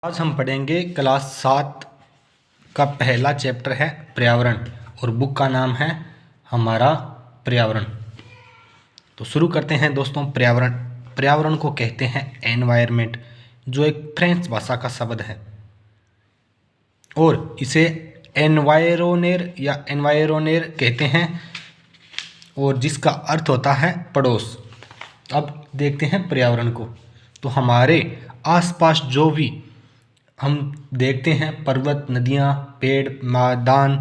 आज हम पढ़ेंगे क्लास 7 का पहला चैप्टर है पर्यावरण और बुक का नाम है हमारा पर्यावरण। तो शुरू करते हैं दोस्तों। पर्यावरण को कहते हैं एनवायरनमेंट, जो एक फ्रेंच भाषा का शब्द है और इसे एनवायरोनेर कहते हैं और जिसका अर्थ होता है पड़ोस। अब देखते हैं पर्यावरण को। तो हमारे आसपास जो भी हम देखते हैं, पर्वत, नदियाँ, पेड़, मैदान,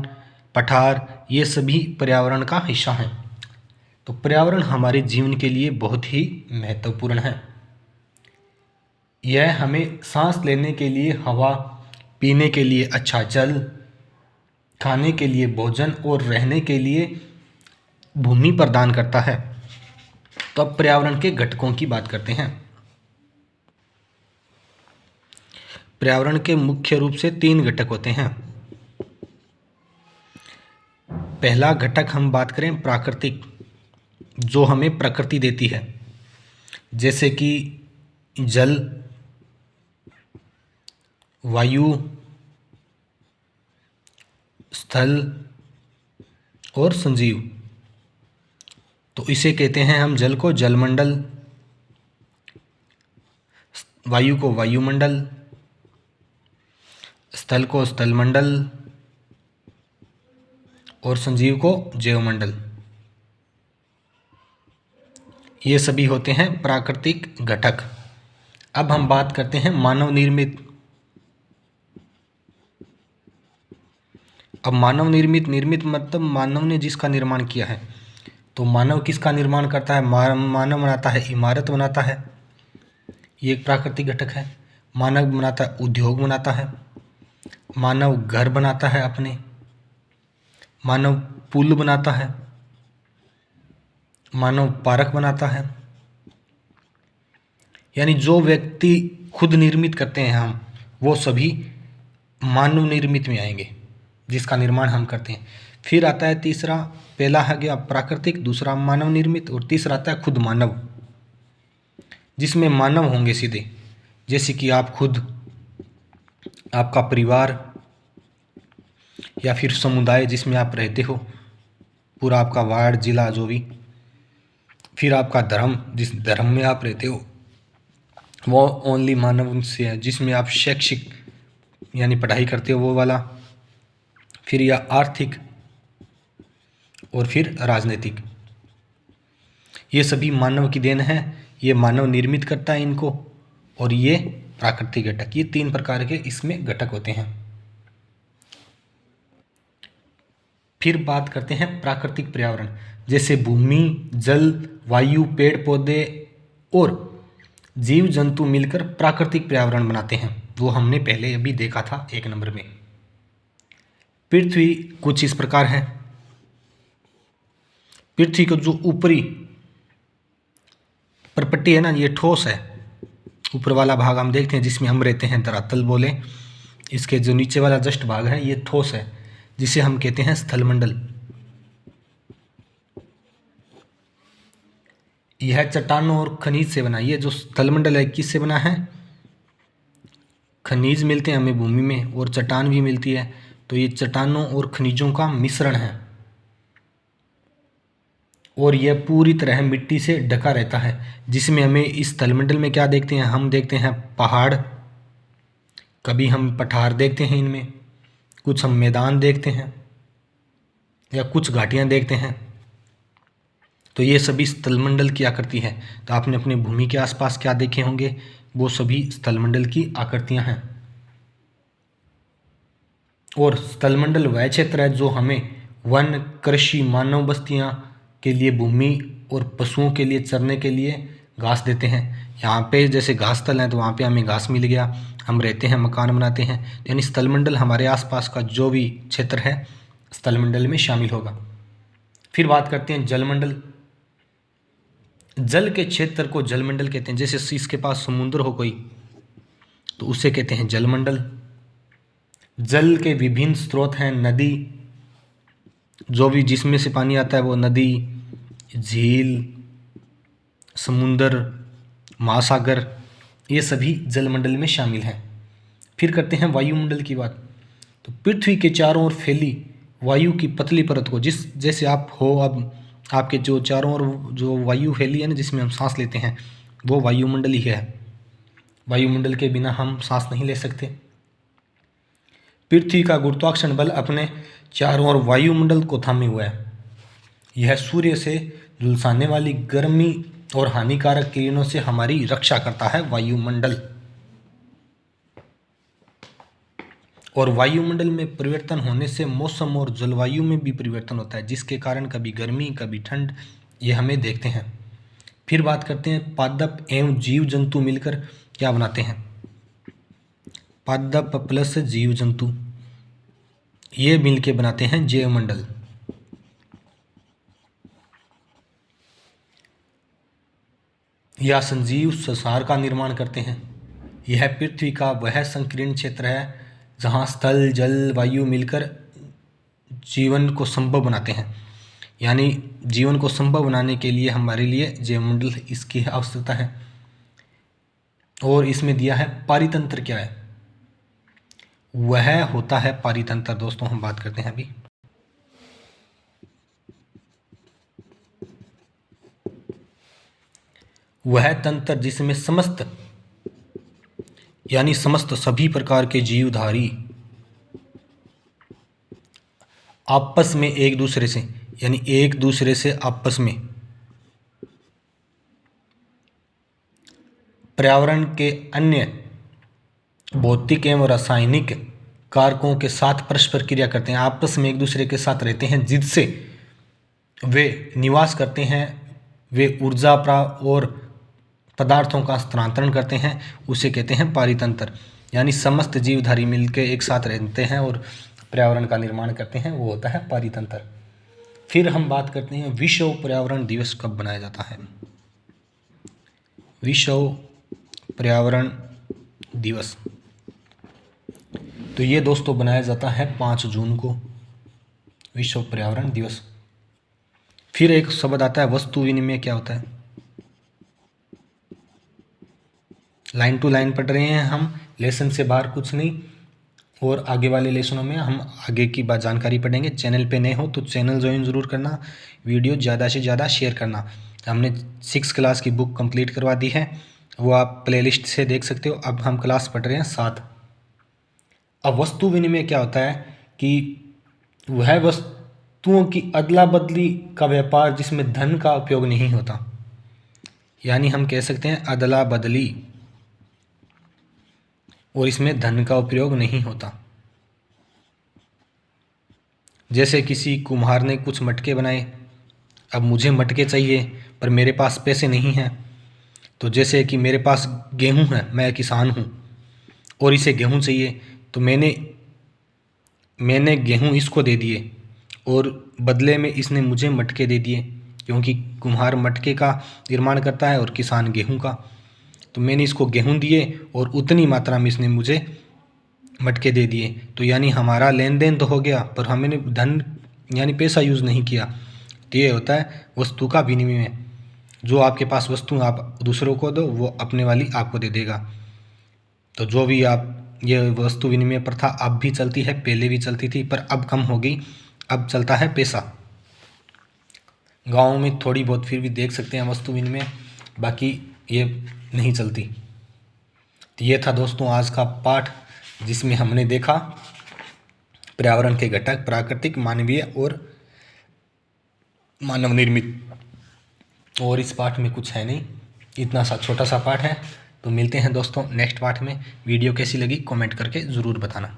पठार, ये सभी पर्यावरण का हिस्सा हैं। तो पर्यावरण हमारे जीवन के लिए बहुत ही महत्वपूर्ण है। यह हमें सांस लेने के लिए हवा, पीने के लिए अच्छा जल, खाने के लिए भोजन और रहने के लिए भूमि प्रदान करता है। तो अब पर्यावरण के घटकों की बात करते हैं। पर्यावरण के मुख्य रूप से 3 घटक होते हैं। पहला घटक हम बात करें प्राकृतिक, जो हमें प्रकृति देती है, जैसे कि जल, वायु, स्थल और संजीव। तो इसे कहते हैं हम जल को जलमंडल, वायु को वायुमंडल, स्थल को स्थलमंडल और संजीव को जैवमंडल। ये सभी होते हैं प्राकृतिक घटक। अब हम बात करते हैं मानव निर्मित। अब मानव निर्मित मतलब मानव ने जिसका निर्माण किया है। तो मानव किसका निर्माण करता है? मानव बनाता है इमारत, बनाता है, ये एक प्राकृतिक घटक है। मानव बनाता है उद्योग, बनाता है। मानव घर बनाता है अपने, मानव पुल बनाता है, मानव पार्क बनाता है। यानी जो व्यक्ति खुद निर्मित करते हैं हम, वो सभी मानव निर्मित में आएंगे, जिसका निर्माण हम करते हैं। फिर आता है तीसरा, पहला है गया प्राकृतिक, दूसरा मानव निर्मित और तीसरा आता है खुद मानव, जिसमें मानव होंगे सीधे, जैसे कि आप खुद, आपका परिवार या फिर समुदाय जिसमें आप रहते हो, पूरा आपका वार्ड, जिला, जो भी। फिर आपका धर्म, जिस धर्म में आप रहते हो, वो ओनली मानव से है, जिसमें आप शैक्षिक यानी पढ़ाई करते हो, वो वाला। फिर यह आर्थिक और फिर राजनीतिक। ये सभी मानव की देन है, ये मानव निर्मित करता है इनको, और ये प्राकृतिक घटक। ये 3 प्रकार के इसमें घटक होते हैं। फिर बात करते हैं प्राकृतिक पर्यावरण, जैसे भूमि, जल, वायु, पेड़ पौधे और जीव जंतु मिलकर प्राकृतिक पर्यावरण बनाते हैं। वो हमने पहले अभी देखा था 1 नंबर में। पृथ्वी कुछ इस प्रकार है। पृथ्वी को जो ऊपरी परपट्टी है ना, ये ठोस है। ऊपर वाला भाग हम देखते हैं जिसमें हम रहते हैं, धरातल बोले। इसके जो नीचे वाला जस्ट भाग है, ये ठोस है, जिसे हम कहते हैं स्थलमंडल। यह चट्टानों और खनिज से बना। ये जो स्थलमंडल है, किससे बना है? खनिज मिलते हैं हमें भूमि में और चट्टान भी मिलती है। तो ये चट्टानों और खनिजों का मिश्रण है, और यह पूरी तरह मिट्टी से ढका रहता है, जिसमें हमें इस स्थलमंडल में क्या देखते हैं? हम देखते हैं पहाड़, कभी हम पठार देखते हैं, इनमें कुछ हम मैदान देखते हैं या कुछ घाटियां देखते हैं। तो ये सभी स्थलमंडल की आकृति है। तो आपने अपने भूमि के आसपास क्या देखे होंगे? वो सभी स्थलमंडल की आकृतियां हैं। और स्थलमंडल वह क्षेत्र है जो हमें वन, कृषि, मानव बस्तियां के लिए भूमि और पशुओं के लिए चरने के लिए घास देते हैं। यहाँ पे जैसे घास स्थल है, तो वहाँ पे हमें घास मिल गया, हम रहते हैं, मकान बनाते हैं। तो यानी स्थलमंडल हमारे आसपास का जो भी क्षेत्र है, स्थलमंडल में शामिल होगा। फिर बात करते हैं जलमंडल। जल के क्षेत्र को जलमंडल कहते हैं। जैसे इसके पास समुद्र हो कोई, तो उसे कहते हैं जलमंडल। जल के विभिन्न स्रोत हैं, नदी, जो भी जिसमें से पानी आता है, वो नदी, झील, समुंदर, महासागर, ये सभी जलमंडल में शामिल हैं। फिर करते हैं वायुमंडल की बात। तो पृथ्वी के चारों ओर फैली वायु की पतली परत को, जैसे आप हो, अब आपके जो चारों ओर जो वायु फैली है ना, जिसमें हम सांस लेते हैं, वो वायुमंडल ही है। वायुमंडल के बिना हम सांस नहीं ले सकते। पृथ्वी का गुरुत्वाकर्षण बल अपने चारों ओर वायुमंडल को थामे हुआ है। यह सूर्य से झुलसाने वाली गर्मी और हानिकारक किरणों से हमारी रक्षा करता है वायुमंडल। और वायुमंडल में परिवर्तन होने से मौसम और जलवायु में भी परिवर्तन होता है, जिसके कारण कभी गर्मी कभी ठंड ये हमें देखते हैं। फिर बात करते हैं पादप एवं जीव जंतु मिलकर क्या बनाते हैं। पादप प्लस जीव जंतु ये मिलके बनाते हैं जैवमंडल। या संजीव संसार का निर्माण करते हैं। यह पृथ्वी का वह संकीर्ण क्षेत्र है जहाँ स्थल जल वायु मिलकर जीवन को संभव बनाते हैं। यानी जीवन को संभव बनाने के लिए हमारे लिए जैवमंडल इसकी आवश्यकता है। और इसमें दिया है पारितंत्र क्या है, वह होता है पारितंत्र। दोस्तों हम बात करते हैं अभी। वह तंत्र जिसमें समस्त यानी समस्त सभी प्रकार के जीवधारी आपस में एक दूसरे से यानी एक दूसरे से आपस में पर्यावरण के अन्य भौतिक एवं रासायनिक कारकों के साथ परस्पर क्रिया करते हैं, आपस में एक दूसरे के साथ रहते हैं, जिससे वे निवास करते हैं, वे ऊर्जा प्राप्त और पदार्थों का स्थानांतरण करते हैं, उसे कहते हैं पारितंत्र। यानी समस्त जीवधारी मिलकर एक साथ रहते हैं और पर्यावरण का निर्माण करते हैं, वो होता है पारितंत्र। फिर हम बात करते हैं विश्व पर्यावरण दिवस कब बनाया जाता है। विश्व पर्यावरण दिवस तो ये दोस्तों बनाया जाता है 5 जून को, विश्व पर्यावरण दिवस। फिर एक शब्द आता है वस्तु विनिमय। क्या होता है? लाइन टू लाइन पढ़ रहे हैं हम, लेसन से बाहर कुछ नहीं। और आगे वाले लेसनों में हम आगे की बात जानकारी पढ़ेंगे। चैनल पे नए हो तो चैनल ज्वाइन ज़रूर करना, वीडियो ज़्यादा से ज़्यादा शेयर करना। हमने 6 क्लास की बुक कंप्लीट करवा दी है, वो आप प्लेलिस्ट से देख सकते हो। अब हम क्लास पढ़ रहे हैं 7। अब वस्तु विनिमय क्या होता है कि वह वस्तुओं की अदला बदली का व्यापार जिसमें धन का उपयोग नहीं होता। यानी हम कह सकते हैं अदला बदली, और इसमें धन का उपयोग नहीं होता। जैसे किसी कुम्हार ने कुछ मटके बनाए, अब मुझे मटके चाहिए पर मेरे पास पैसे नहीं हैं। तो जैसे कि मेरे पास गेहूं है, मैं किसान हूं और इसे गेहूं चाहिए, तो मैंने गेहूं इसको दे दिए और बदले में इसने मुझे मटके दे दिए, क्योंकि कुम्हार मटके का निर्माण करता है और किसान गेहूं का। तो मैंने इसको गेहूं दिए और उतनी मात्रा में इसने मुझे मटके दे दिए। तो यानी हमारा लेन देन तो हो गया, पर हमने धन यानी पैसा यूज़ नहीं किया। तो ये होता है वस्तु का विनिमय। जो आपके पास वस्तु आप दूसरों को दो, वो अपने वाली आपको दे देगा। तो जो भी आप ये वस्तु विनिमय प्रथा अब भी चलती है, पहले भी चलती थी पर अब कम हो गई, अब चलता है पैसा। गाँव में थोड़ी बहुत फिर भी देख सकते हैं वस्तु विनिमय, बाकी ये नहीं चलती। तो ये था दोस्तों आज का पाठ, जिसमें हमने देखा पर्यावरण के घटक प्राकृतिक, मानवीय और मानव निर्मित। और इस पाठ में कुछ है नहीं, इतना सा छोटा सा पाठ है। तो मिलते हैं दोस्तों नेक्स्ट पाठ में। वीडियो कैसी लगी कमेंट करके ज़रूर बताना।